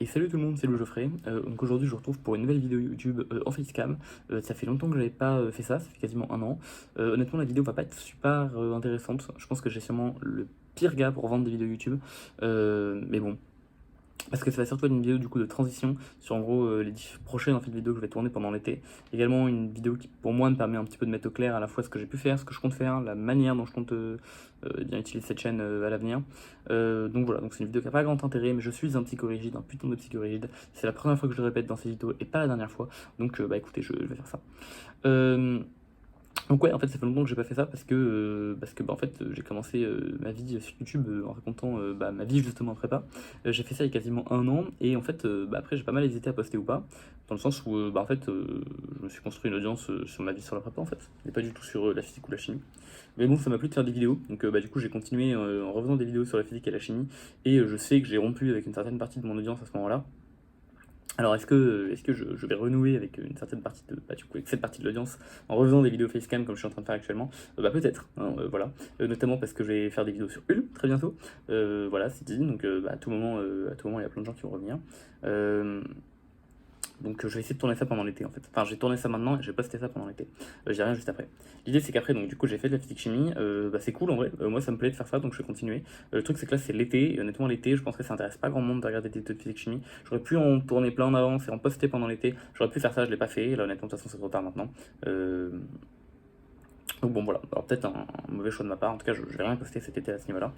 Et salut tout le monde, c'est le Geoffrey. Donc aujourd'hui je vous retrouve pour une nouvelle vidéo YouTube en facecam. Ça fait longtemps que j'avais pas fait ça, ça fait quasiment un an. Honnêtement la vidéo va pas être super intéressante. Je pense que j'ai sûrement le pire gars pour vendre des vidéos YouTube. Mais bon, parce que ça va surtout être une vidéo du coup de transition sur en gros les prochaines en fait, vidéos que je vais tourner pendant l'été. Également une vidéo qui pour moi me permet un petit peu de mettre au clair à la fois ce que j'ai pu faire, ce que je compte faire, la manière dont je compte bien utiliser cette chaîne à l'avenir. Donc voilà, donc c'est une vidéo qui n'a pas grand intérêt, mais je suis un psychorigide, un putain de psychorigide. C'est la première fois que je le répète dans ces vidéos et pas la dernière fois. Donc bah écoutez, je vais faire ça. Donc ouais, en fait, ça fait longtemps que j'ai pas fait ça parce que bah, en fait, j'ai commencé ma vie sur YouTube en racontant bah, ma vie justement en prépa. J'ai fait ça il y a quasiment un an et en fait, bah, après, j'ai pas mal hésité à poster ou pas, dans le sens où bah, en fait, je me suis construit une audience sur ma vie sur la prépa en fait, et pas du tout sur la physique ou la chimie. Mais bon, ça m'a plu de faire des vidéos, donc bah, du coup, j'ai continué en refaisant des vidéos sur la physique et la chimie, et je sais que j'ai rompu avec une certaine partie de mon audience à ce moment-là. Alors est-ce que je vais renouer avec une certaine partie de, bah, du coup, avec cette partie de l'audience en refaisant des vidéos facecam comme je suis en train de faire actuellement? Bah peut-être, hein, voilà. Notamment parce que je vais faire des vidéos sur Ulule très bientôt. Voilà, c'est dit, donc bah, à tout moment il y a plein de gens qui vont revenir. Euh, donc je vais essayer de tourner ça pendant l'été en fait. Enfin j'ai tourné ça maintenant et je vais poster ça pendant l'été. J'y reviens juste après. L'idée c'est qu'après donc du coup j'ai fait de la physique chimie. Bah, c'est cool en vrai. Moi ça me plaît de faire ça donc je vais continuer. Le truc c'est que là c'est l'été et honnêtement l'été je pense que ça intéresse pas grand monde de regarder des vidéos de physique chimie. J'aurais pu en tourner plein en avance et en poster pendant l'été. J'aurais pu faire ça, je l'ai pas fait. Là honnêtement de toute façon c'est trop tard maintenant. Euh, donc bon voilà, alors peut-être un mauvais choix de ma part, en tout cas je vais rien poster cet été à ce niveau-là.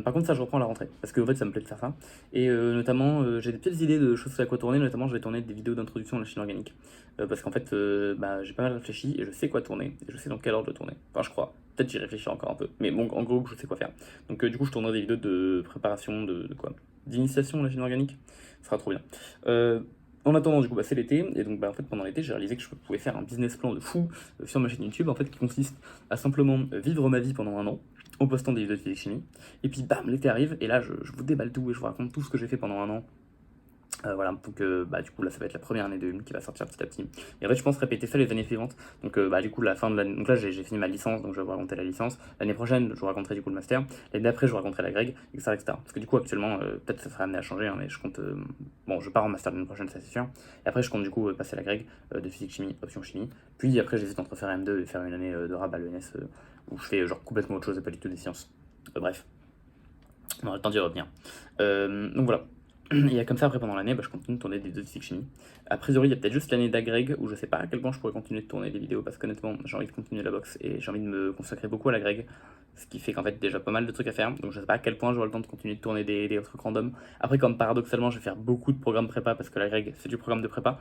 Par contre ça je reprends à la rentrée, parce que en fait ça me plaît de faire ça. Et notamment j'ai des petites idées de choses à quoi tourner, notamment je vais tourner des vidéos d'introduction à la chimie organique. Parce qu'en fait bah, j'ai pas mal réfléchi et je sais quoi tourner, et je sais dans quel ordre le tourner. Enfin je crois, peut-être j'y réfléchis encore un peu, mais bon en gros je sais quoi faire. Donc du coup je tournerai des vidéos de préparation de quoi d'initiation à la chimie organique, ça sera trop bien. En attendant, du coup, bah, c'est l'été, et donc bah, en fait, pendant l'été, j'ai réalisé que je pouvais faire un business plan de fou sur ma chaîne YouTube, en fait, qui consiste à simplement vivre ma vie pendant un an, en postant des vidéos de physique chimie, et puis bam, l'été arrive, et là, je vous déballe tout, et je vous raconte tout ce que j'ai fait pendant un an, voilà, donc bah, du coup là ça va être la première année de Hum qui va sortir petit à petit. Et en fait je pense répéter ça les années suivantes. Donc bah, du coup la fin de l'année. Donc là j'ai fini ma licence, donc je vais vous raconter la licence. L'année prochaine je vous raconterai du coup le master. L'année d'après je vous raconterai la greg, etc. etc. Parce que du coup actuellement peut-être ça sera amené à changer, hein, mais je compte. Bon je pars en master l'année prochaine, ça c'est sûr. Et après je compte du coup passer la greg de physique chimie, option chimie. Puis après j'hésite entre faire M2 et faire une année de rab à l'ENS où je fais genre complètement autre chose et pas du tout des sciences. Bref, on aura le temps d'y revenir. Donc voilà. Et comme ça, après, pendant l'année, bah, je continue de tourner des vidéos de physique chimie. A priori, il y a peut-être juste l'année d'agrég où je sais pas à quel point je pourrais continuer de tourner des vidéos parce qu'honnêtement, j'ai envie de continuer la boxe et j'ai envie de me consacrer beaucoup à l'agrég. Ce qui fait qu'en fait, déjà pas mal de trucs à faire. Donc, je sais pas à quel point j'aurai le temps de continuer de tourner des trucs random. Après, comme paradoxalement, je vais faire beaucoup de programmes prépa parce que l'agrég, c'est du programme de prépa,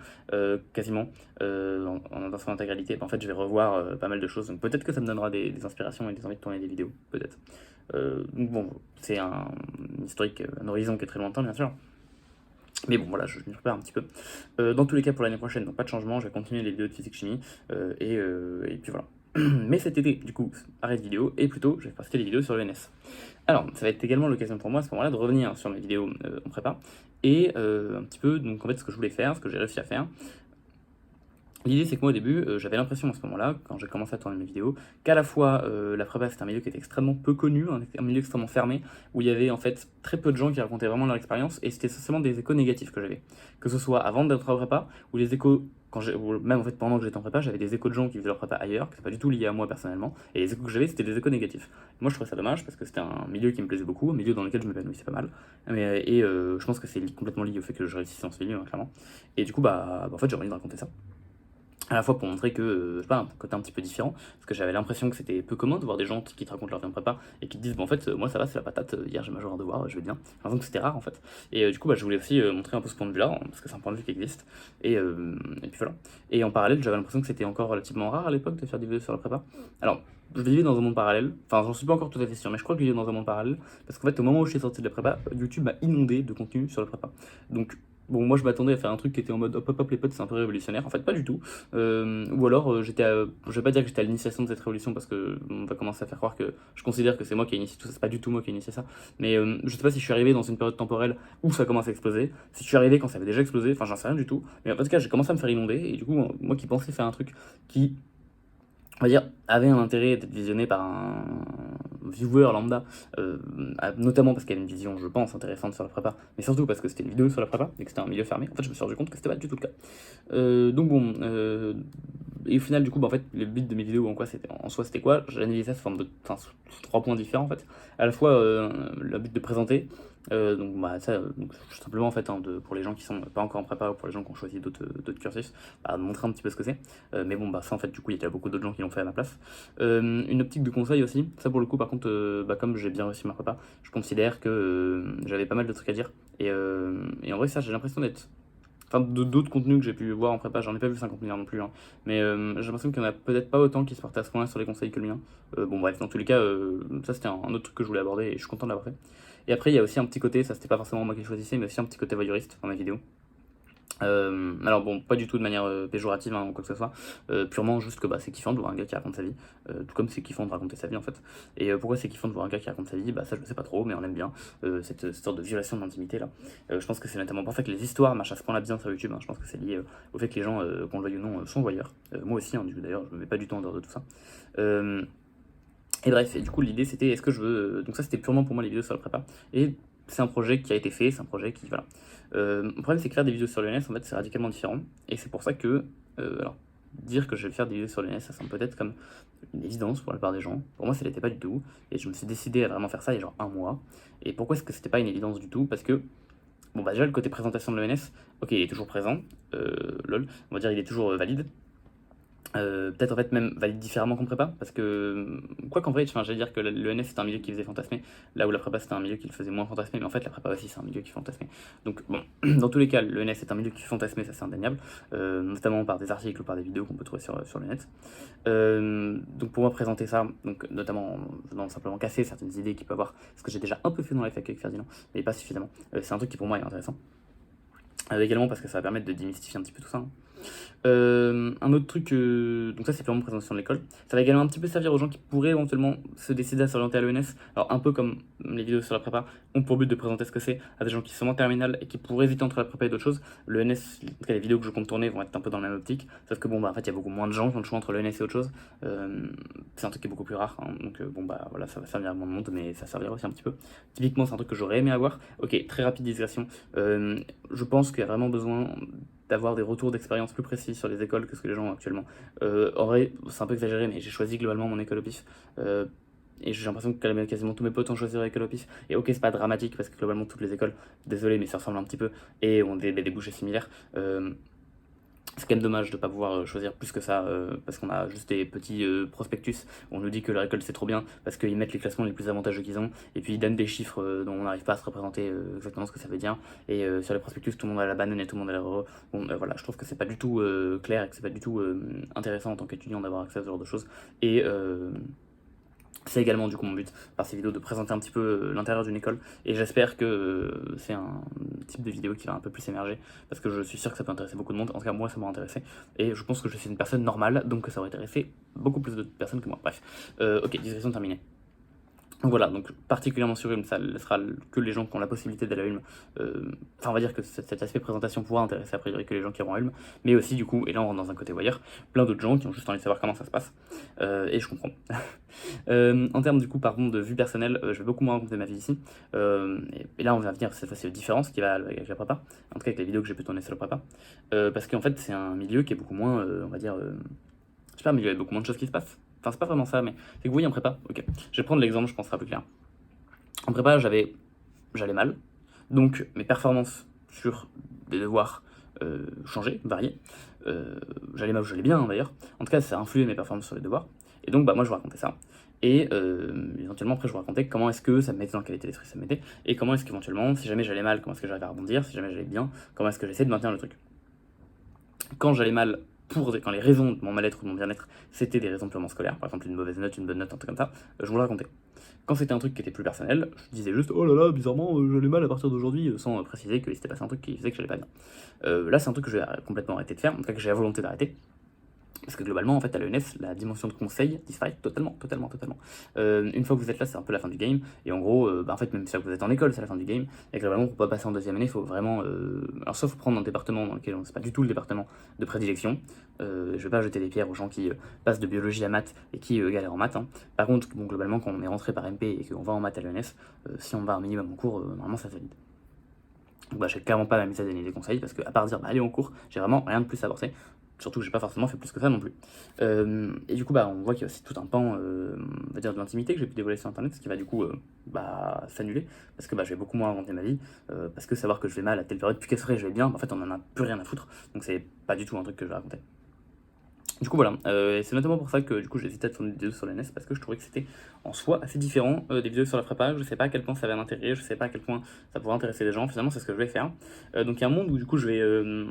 quasiment, dans son intégralité. Bah, en fait, je vais revoir pas mal de choses. Donc, peut-être que ça me donnera des inspirations et des envies de tourner des vidéos. Peut-être. Donc, bon, c'est un historique, un horizon qui est très lointain, bien sûr. Mais bon, voilà, je m'y prépare un petit peu. Dans tous les cas, pour l'année prochaine, donc pas de changement, je vais continuer les vidéos de physique-chimie, et puis voilà. Mais cet été, du coup, arrête vidéo, et plutôt, je vais poster les vidéos sur l'ENS. Alors, ça va être également l'occasion pour moi à ce moment-là de revenir sur mes vidéos en prépa, et un petit peu, donc en fait, ce que je voulais faire, ce que j'ai réussi à faire. L'idée c'est que moi au début, j'avais l'impression à ce moment-là, quand j'ai commencé à tourner mes vidéos, qu'à la fois la prépa c'était un milieu qui était extrêmement peu connu, un milieu extrêmement fermé, où il y avait en fait très peu de gens qui racontaient vraiment leur expérience, et c'était essentiellement des échos négatifs que j'avais. Que ce soit avant d'être en prépa, ou les échos, ou même en fait pendant que j'étais en prépa, j'avais des échos de gens qui faisaient leur prépa ailleurs, que c'est pas du tout lié à moi personnellement, et les échos que j'avais c'était des échos négatifs. Moi je trouvais ça dommage, parce que c'était un milieu qui me plaisait beaucoup, un milieu dans lequel je m'épanouissais pas mal, et je pense que c'est complètement lié au fait que je réussisse dans ce milieu, hein, clairement. Et du coup, bah, en fait j'ai envie de raconter ça à la fois pour montrer que, je sais pas, un côté un petit peu différent, parce que j'avais l'impression que c'était peu commun de voir des gens qui te racontent leur vie en prépa et qui te disent, bon, en fait, moi ça va, c'est la patate, hier j'ai majeur un devoir, je vais bien. J'ai l'impression que c'était rare en fait. Et du coup, bah, je voulais aussi montrer un peu ce point de vue-là, hein, parce que c'est un point de vue qui existe. Et puis voilà. Et en parallèle, j'avais l'impression que c'était encore relativement rare à l'époque de faire des vidéos sur la prépa. Alors, je vivais dans un monde parallèle, enfin, j'en suis pas encore tout à fait sûr, mais je crois que je vivais dans un monde parallèle, parce qu'en fait, au moment où je suis sorti de la prépa, YouTube m'a inondé de contenu sur la prépa. Donc, bon, moi je m'attendais à faire un truc qui était en mode hop hop hop les potes, c'est un peu révolutionnaire. En fait, pas du tout. Ou alors, je vais pas dire que j'étais à l'initiation de cette révolution parce que on va commencer à faire croire que je considère que c'est moi qui ai initié tout ça. C'est pas du tout moi qui ai initié ça. Mais je sais pas si je suis arrivé dans une période temporelle où ça commence à exploser. Si je suis arrivé quand ça avait déjà explosé, enfin j'en sais rien du tout. Mais en tout cas, j'ai commencé à me faire inonder. Et du coup, moi qui pensais faire un truc qui, on va dire, avait un intérêt d'être visionné par un viewer lambda, notamment parce qu'il y avait une vision, je pense, intéressante sur la prépa, mais surtout parce que c'était une vidéo sur la prépa et que c'était un milieu fermé. En fait, je me suis rendu compte que c'était pas du tout le cas. Donc bon, et au final, du coup, bah, en fait, le but de mes vidéos en soi, c'était quoi? J'analysais ça sous 3 points différents en fait. À la fois, le but de présenter, donc bah ça, donc, simplement en fait, hein, pour les gens qui sont pas encore en prépa ou pour les gens qui ont choisi d'autres cursus, bah, de montrer un petit peu ce que c'est. Mais bon, bah ça en fait, du coup, il y a déjà beaucoup d'autres gens qui l'ont fait à ma place. Une optique de conseil aussi, ça pour le coup, par contre, bah, comme j'ai bien réussi ma prépa, je considère que j'avais pas mal de trucs à dire. Et en vrai, ça, j'ai l'impression d'être. Enfin, d'autres contenus que j'ai pu voir en prépa, j'en ai pas vu 50 milliards non plus, hein. Mais j'ai l'impression qu'il y en a peut-être pas autant qui se partent à ce point-là sur les conseils que le mien. Bon, bref, dans tous les cas, ça c'était un autre truc que je voulais aborder et je suis content de l'avoir fait. Et après, il y a aussi un petit côté, ça c'était pas forcément moi qui le choisissais, mais aussi un petit côté voyeuriste dans ma vidéo. Alors bon, pas du tout de manière péjorative, hein, ou quoi que ce soit, purement juste que bah, c'est kiffant de voir un gars qui raconte sa vie, tout comme c'est kiffant de raconter sa vie en fait. Et pourquoi c'est kiffant de voir un gars qui raconte sa vie, bah ça je sais pas trop, mais on aime bien cette sorte de violation de l'intimité là. Je pense que c'est notamment pour ça que les histoires marchent à ce point-là bien sur YouTube, hein. Je pense que c'est lié au fait que les gens, qu'on le veuille ou non, sont voyeurs. Moi aussi, hein, d'ailleurs, je me mets pas du tout en dehors de tout ça. Et bref, et du coup l'idée c'était est-ce que je veux. Donc ça c'était purement pour moi les vidéos sur la prépa. Et c'est un projet qui a été fait, c'est un projet qui. Voilà. Le problème c'est que faire des vidéos sur l'ENS en fait c'est radicalement différent. Et c'est pour ça que. Alors, dire que je vais faire des vidéos sur l'ENS, ça semble peut-être comme une évidence pour la plupart des gens. Pour moi ça l'était pas du tout. Et je me suis décidé à vraiment faire ça il y a genre un mois. Et pourquoi est-ce que c'était pas une évidence du tout? Parce que. Bon bah déjà le côté présentation de l'ENS, ok il est toujours présent, lol, on va dire il est toujours valide. Peut-être en fait même valide différemment qu'en prépa, parce que quoi qu'en vrai, enfin, j'allais dire que l'ENS c'était un milieu qui faisait fantasmer, là où la prépa c'était un milieu qui le faisait moins fantasmer, mais en fait la prépa aussi c'est un milieu qui fantasmait. Donc bon, dans tous les cas, l'ENS est un milieu qui fantasmait, ça c'est indéniable, notamment par des articles ou par des vidéos qu'on peut trouver sur le net. Donc pour moi présenter ça, donc notamment en venant simplement casser certaines idées qu'il peut avoir, ce que j'ai déjà un peu fait dans la fac avec Ferdinand, mais pas suffisamment, c'est un truc qui pour moi est intéressant. Également parce que ça va permettre de démystifier un petit peu tout ça, hein. Un autre truc, donc ça c'est purement présentation de l'école. Ça va également un petit peu servir aux gens qui pourraient éventuellement se décider à s'orienter à l'ENS. Alors un peu comme les vidéos sur la prépa ont pour but de présenter ce que c'est à des gens qui sont en terminale et qui pourraient hésiter entre la prépa et d'autres choses. L'ENS, en tout cas les vidéos que je compte tourner vont être un peu dans la même optique. Sauf que bon bah en fait il y a beaucoup moins de gens qui ont le choix entre l'ENS et autre chose. C'est un truc qui est beaucoup plus rare, hein. Donc bon bah voilà, ça va servir à moins de monde, mais ça servira aussi un petit peu. Typiquement c'est un truc que j'aurais aimé avoir. Ok, très rapide digression. Je pense qu'il y a vraiment besoin d'avoir des retours d'expérience plus précis sur les écoles que ce que les gens ont actuellement. En vrai, c'est un peu exagéré, mais j'ai choisi globalement mon école au pif. Et j'ai l'impression que quasiment tous mes potes ont choisi leur école au pif. Et ok, c'est pas dramatique parce que globalement toutes les écoles, désolé, mais ça ressemble un petit peu et ont des débouchés similaires. C'est quand même dommage de ne pas pouvoir choisir plus que ça, parce qu'on a juste des petits prospectus où on nous dit que leur école c'est trop bien parce qu'ils mettent les classements les plus avantageux qu'ils ont et puis ils donnent des chiffres dont on n'arrive pas à se représenter exactement ce que ça veut dire. Et sur les prospectus tout le monde a la banane et tout le monde a l'air heureux. Bon voilà, je trouve que c'est pas du tout clair et que c'est pas du tout intéressant en tant qu'étudiant d'avoir accès à ce genre de choses. Et c'est également du coup mon but par ces vidéos de présenter un petit peu l'intérieur d'une école et j'espère que c'est un type de vidéo qui va un peu plus émerger parce que je suis sûr que ça peut intéresser beaucoup de monde, en tout cas moi ça m'a intéressé et je pense que je suis une personne normale donc ça va intéresser beaucoup plus de personnes que moi. Bref, ok, digression terminée. Donc voilà, donc particulièrement sur Ulm, ça laissera que les gens qui ont la possibilité d'aller à Ulm. Enfin, on va dire que cet aspect présentation pourra intéresser a priori que les gens qui iront à Ulm, mais aussi du coup, et là on rentre dans un côté voyeur, plein d'autres gens qui ont juste envie de savoir comment ça se passe. Et je comprends. En termes du coup, par contre, de vue personnelle, je vais beaucoup moins raconter ma vie ici. Et là, on va venir cette fois-ci aux différences qui va avec la prépa, en tout cas avec les vidéos que j'ai pu tourner sur la prépa. Parce qu'en fait, c'est un milieu qui est beaucoup moins, on va dire, je sais pas, un milieu avec beaucoup moins de choses qui se passent. Enfin, c'est pas vraiment ça, mais c'est que vous voyez en prépa, ok. Je vais prendre l'exemple, je pense que ce sera plus clair. En prépa, j'allais mal, donc mes performances sur des devoirs changeaient, variaient. J'allais mal ou j'allais bien, hein, d'ailleurs. En tout cas, ça a influé mes performances sur les devoirs. Et donc, bah, moi, je vous racontais ça. Et éventuellement, après, je vous racontais comment est-ce que ça me mettait, dans quel état d'esprit ça me mettait, et comment est-ce qu'éventuellement, si jamais j'allais mal, comment est-ce que j'arrivais à rebondir, si jamais j'allais bien, comment est-ce que j'essaie de maintenir le truc. Quand j'allais mal, quand les raisons de mon mal-être ou de mon bien-être, c'était des raisons purement scolaires, par exemple une mauvaise note, une bonne note, un truc comme ça, je vous le racontais. Quand c'était un truc qui était plus personnel, je disais juste oh là là, bizarrement, j'allais mal à partir d'aujourd'hui, sans préciser qu'il s'était passé un truc qui faisait que j'allais pas bien. Là, c'est un truc que j'ai complètement arrêté de faire, en tout cas que j'ai la volonté d'arrêter. Parce que globalement, en fait, à l'ENS, la dimension de conseil disparaît totalement, totalement, totalement. Une fois que vous êtes là, c'est un peu la fin du game. Et en gros, en fait, même si vous êtes en école, c'est la fin du game. Et globalement, pour pas passer en deuxième année, il faut vraiment. Alors, soit faut prendre un département dans lequel c'est pas du tout le département de prédilection. Je vais pas jeter des pierres aux gens qui passent de biologie à maths et qui galèrent en maths, hein. Par contre, bon, globalement, quand on est rentré par MP et qu'on va en maths à l'ENS, si on va un minimum en cours, normalement, ça valide. Donc, bah, j'ai clairement pas la mise à donner des conseils parce que, à part dire, bah, allez en cours, j'ai vraiment rien de plus à aborder. Surtout que j'ai pas forcément fait plus que ça non plus. Et du coup, bah, on voit qu'il y a aussi tout un pan, on va dire, de l'intimité que j'ai pu dévoiler sur internet, ce qui va du coup bah, s'annuler, parce que bah, je vais beaucoup moins inventer ma vie, parce que savoir que je vais mal à telle période, puis qu'est-ce que je vais bien, en fait, on en a plus rien à foutre, donc c'est pas du tout un truc que je vais raconter. Du coup voilà, et c'est notamment pour ça que du coup j'ai hésité à tourner des vidéos sur la NES parce que je trouvais que c'était en soi assez différent des vidéos sur la prépa. Je sais pas à quel point ça va m'intéresser, je sais pas à quel point ça pourrait intéresser les gens. Finalement c'est ce que je vais faire. Donc il y a un monde où du coup je vais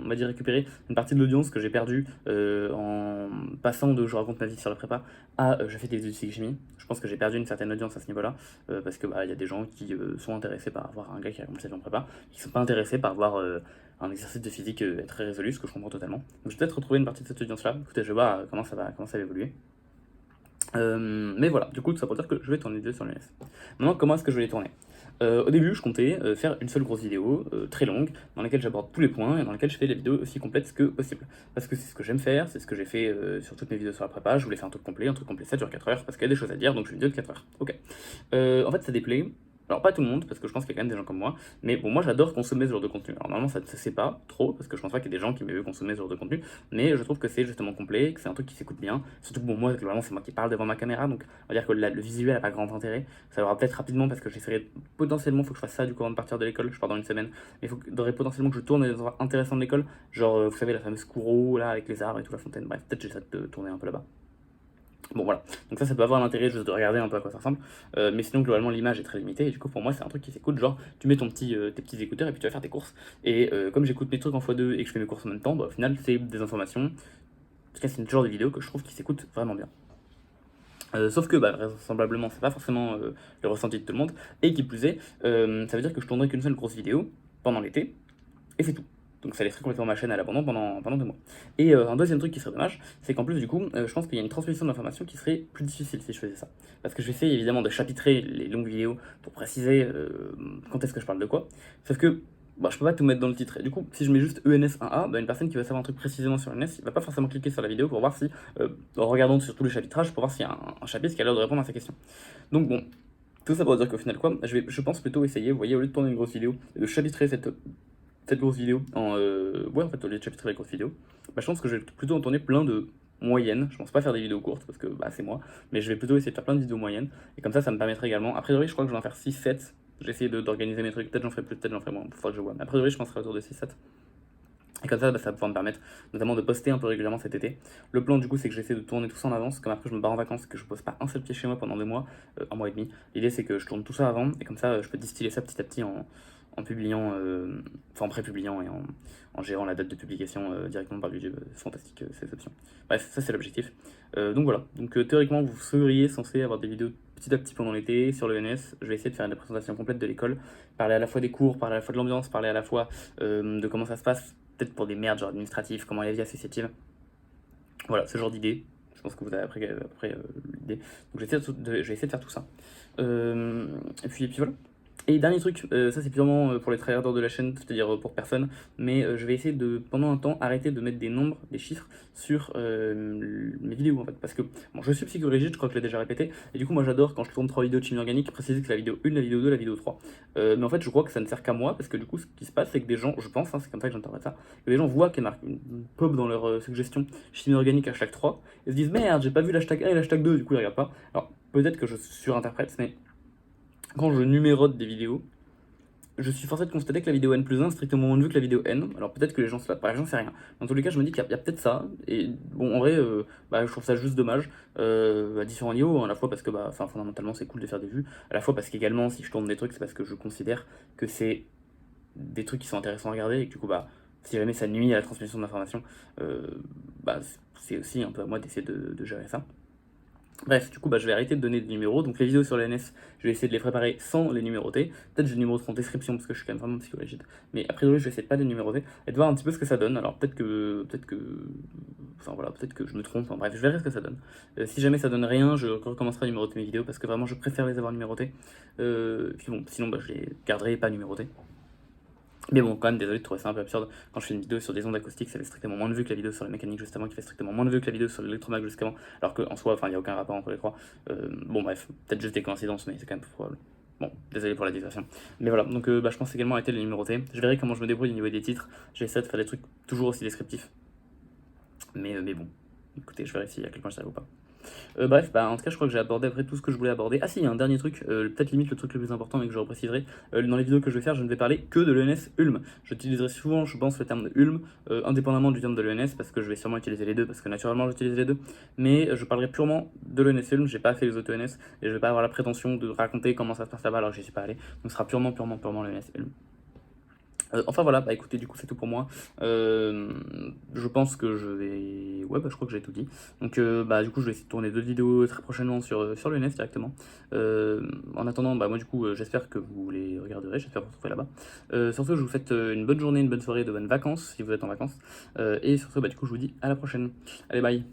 on va dire récupérer une partie de l'audience que j'ai perdue en passant de je raconte ma vie sur la prépa à je fais des vidéos de physique-chimie. Je pense que j'ai perdu une certaine audience à ce niveau-là parce que bah il y a des gens qui sont intéressés par voir un gars qui raconte sa vie en prépa, qui sont pas intéressés par voir un exercice de physique très résolu, ce que je comprends totalement. Donc je vais peut-être retrouver une partie de cette audience-là. Écoutez, je vais voir comment ça va évoluer. Mais voilà, du coup, tout ça pour dire que je vais tourner des vidéos sur l'ENS. Maintenant, comment est-ce que je vais les tourner Au début, je comptais faire une seule grosse vidéo, très longue, dans laquelle j'aborde tous les points et dans laquelle je fais les vidéos aussi complètes que possible. Parce que c'est ce que j'aime faire, c'est ce que j'ai fait sur toutes mes vidéos sur la prépa. Je voulais faire un truc complet, ça dure 4 heures, parce qu'il y a des choses à dire, donc je fais une vidéo de 4 heures. Ok. En fait, ça déplaît. Alors, pas tout le monde, parce que je pense qu'il y a quand même des gens comme moi, mais bon, moi j'adore consommer ce genre de contenu. Alors, normalement, ça ne se sait pas trop, parce que je pense pas qu'il y ait des gens qui m'aiment consommer ce genre de contenu, mais je trouve que c'est justement complet, que c'est un truc qui s'écoute bien. Surtout que bon, moi, globalement, c'est moi qui parle devant ma caméra, donc on va dire que le visuel n'a pas grand intérêt. Ça aura peut-être rapidement, parce que j'essaierai potentiellement, faut que je fasse ça du coup avant de partir de l'école, je pars dans une semaine, mais il faudrait potentiellement que je tourne des endroits intéressants de l'école, genre, vous savez, la fameuse cour là, avec les arbres et tout, la fontaine, bref, peut-être j'essaie de tourner un peu là-bas. Bon voilà, donc ça peut avoir l'intérêt juste de regarder un peu à quoi ça ressemble, mais sinon globalement l'image est très limitée et du coup pour moi c'est un truc qui s'écoute, genre tu mets tes petits écouteurs et puis tu vas faire tes courses, et comme j'écoute mes trucs en x2 et que je fais mes courses en même temps, bah, au final c'est des informations, en tout cas c'est une genre de vidéo que je trouve qui s'écoute vraiment bien. Sauf que bah, vraisemblablement c'est pas forcément le ressenti de tout le monde, et qui plus est, ça veut dire que je tournerai qu'une seule grosse vidéo pendant l'été, et c'est tout. Donc ça laisserait complètement ma chaîne à l'abandon pendant 2 mois. Et un deuxième truc qui serait dommage, c'est qu'en plus du coup, je pense qu'il y a une transmission d'informations qui serait plus difficile si je faisais ça. Parce que je vais essayer évidemment de chapitrer les longues vidéos pour préciser quand est-ce que je parle de quoi. Sauf que bah, je peux pas tout mettre dans le titre. Et du coup, si je mets juste ENS 1A, bah, une personne qui va savoir un truc précisément sur ENS, il va pas forcément cliquer sur la vidéo pour voir si, en regardant sur tous les chapitrages, pour voir s'il y a un chapitre qui a l'air de répondre à sa question. Donc bon, tout ça pour dire qu'au final, quoi, je pense plutôt essayer, vous voyez, au lieu de tourner une grosse vidéo, de chapitrer cette grosse vidéo ouais, en fait, au lieu de chapitrer la grosse vidéo, bah, je pense que je vais plutôt en tourner plein de moyennes. Je pense pas faire des vidéos courtes parce que bah, c'est moi, mais je vais plutôt essayer de faire plein de vidéos moyennes. Et comme ça me permettrait également. A priori, je crois que je vais en faire 6-7. J'ai essayé d'organiser mes trucs. Peut-être j'en ferai plus, peut-être j'en ferai moins. Faut que je vois. Mais a priori, je penserai autour de 6-7. Et comme ça, bah, ça va pouvoir me permettre notamment de poster un peu régulièrement cet été. Le plan du coup, c'est que j'essaie de tourner tout ça en avance. Comme après, je me barre en vacances, que je pose pas un seul pied chez moi pendant 2 mois, 1 mois et demi. L'idée, c'est que je tourne tout ça avant, et comme ça, je peux distiller ça petit à petit en publiant, enfin en pré-publiant et en gérant la date de publication directement par YouTube. C'est fantastique ces options. Bref, ça c'est l'objectif. Donc voilà, donc théoriquement vous seriez censé avoir des vidéos petit à petit pendant l'été sur le NS. Je vais essayer de faire une présentation complète de l'école, parler à la fois des cours, parler à la fois de l'ambiance, parler à la fois de comment ça se passe, peut-être pour des merdes genre administratives, comment est la vie associative. Voilà, ce genre d'idée. Je pense que vous avez après l'idée. Donc je vais essayer de faire tout ça. Et puis voilà. Et dernier truc, ça c'est purement pour les tryharders de la chaîne, c'est-à-dire pour personne, mais je vais essayer de, pendant un temps, arrêter de mettre des nombres, des chiffres sur mes vidéos en fait. Parce que, bon, je suis psychorigide, je crois que je l'ai déjà répété, et du coup, moi j'adore quand je tourne 3 vidéos de chimie organique, préciser que c'est la vidéo 1, la vidéo 2, la vidéo 3. Mais en fait, je crois que ça ne sert qu'à moi, parce que du coup, ce qui se passe, c'est que des gens, je pense, hein, c'est comme ça que j'interprète ça, que les gens voient qu'il y a une pop dans leur suggestion chimie organique hashtag 3, et se disent merde, j'ai pas vu l'hashtag 1 et l'hashtag 2, du coup, ils regardent pas. Alors, peut-être que je surinterprète, mais quand je numérote des vidéos, je suis forcé de constater que la vidéo N+1 est strictement moins vue que la vidéo N. Alors peut-être que les gens se la partagent, j'en sais rien. Dans tous les cas, je me dis qu'il y a peut-être ça. Et bon, en vrai, bah, je trouve ça juste dommage. À différents niveaux, hein, à la fois parce que bah, fondamentalement c'est cool de faire des vues. À la fois parce qu'également, si je tourne des trucs, c'est parce que je considère que c'est des trucs qui sont intéressants à regarder. Et que du coup, bah, si jamais ça nuit à la transmission d'informations, bah, c'est aussi un peu à moi d'essayer de gérer ça. Bref, du coup, bah, je vais arrêter de donner des numéros. Donc, les vidéos sur les NS, je vais essayer de les préparer sans les numéroter. Peut-être je les numéroterai en description parce que je suis quand même vraiment psychorigide. Mais a priori, je vais essayer de pas les numéroter et de voir un petit peu ce que ça donne. Alors, enfin voilà, peut-être que je me trompe. Enfin, bref, je verrai ce que ça donne. Si jamais ça donne rien, je recommencerai à numéroter mes vidéos parce que vraiment, je préfère les avoir numérotées. Puis bon, sinon, bah, je les garderai pas numérotées. Mais bon, quand même, désolé de trouver ça un peu absurde. Quand je fais une vidéo sur des ondes acoustiques, ça fait strictement moins de vues que la vidéo sur les mécaniques juste avant, qui fait strictement moins de vues que la vidéo sur l'électromag juste avant, alors qu'en soi, enfin, il n'y a aucun rapport entre les trois. Bon, bref, peut-être juste des coïncidences, mais c'est quand même probable. Bon, désolé pour la digression. Mais voilà, donc bah, je pense également arrêter de les numéroter. Je verrai comment je me débrouille au niveau des titres. J'essaie de faire des trucs toujours aussi descriptifs. Mais bon, écoutez, je verrai si à quel point je savais ou pas. Bref, bah, en tout cas, je crois que j'ai abordé après tout ce que je voulais aborder. Ah si, il y a un dernier truc, peut-être limite le truc le plus important et que je repréciserai. Dans les vidéos que je vais faire, je ne vais parler que de l'ENS Ulm. J'utiliserai souvent, je pense, le terme de Ulm, indépendamment du terme de l'ENS, parce que je vais sûrement utiliser les deux, parce que naturellement j'utilise les deux. Mais je parlerai purement de l'ENS Ulm, j'ai pas fait les autres ENS, et je vais pas avoir la prétention de raconter comment ça se passe là-bas alors que j'y suis pas allé. Donc ce sera purement l'ENS Ulm. Enfin voilà, bah écoutez, du coup c'est tout pour moi. Je pense que je vais... Ouais, bah je crois que j'ai tout dit. Donc bah du coup je vais essayer de tourner d'autres vidéos très prochainement sur le NES directement. En attendant, bah moi du coup j'espère que vous les regarderez, j'espère vous retrouver là-bas. Surtout je vous souhaite une bonne journée, une bonne soirée, de bonnes vacances si vous êtes en vacances. Et sur ce, bah du coup je vous dis à la prochaine. Allez, bye!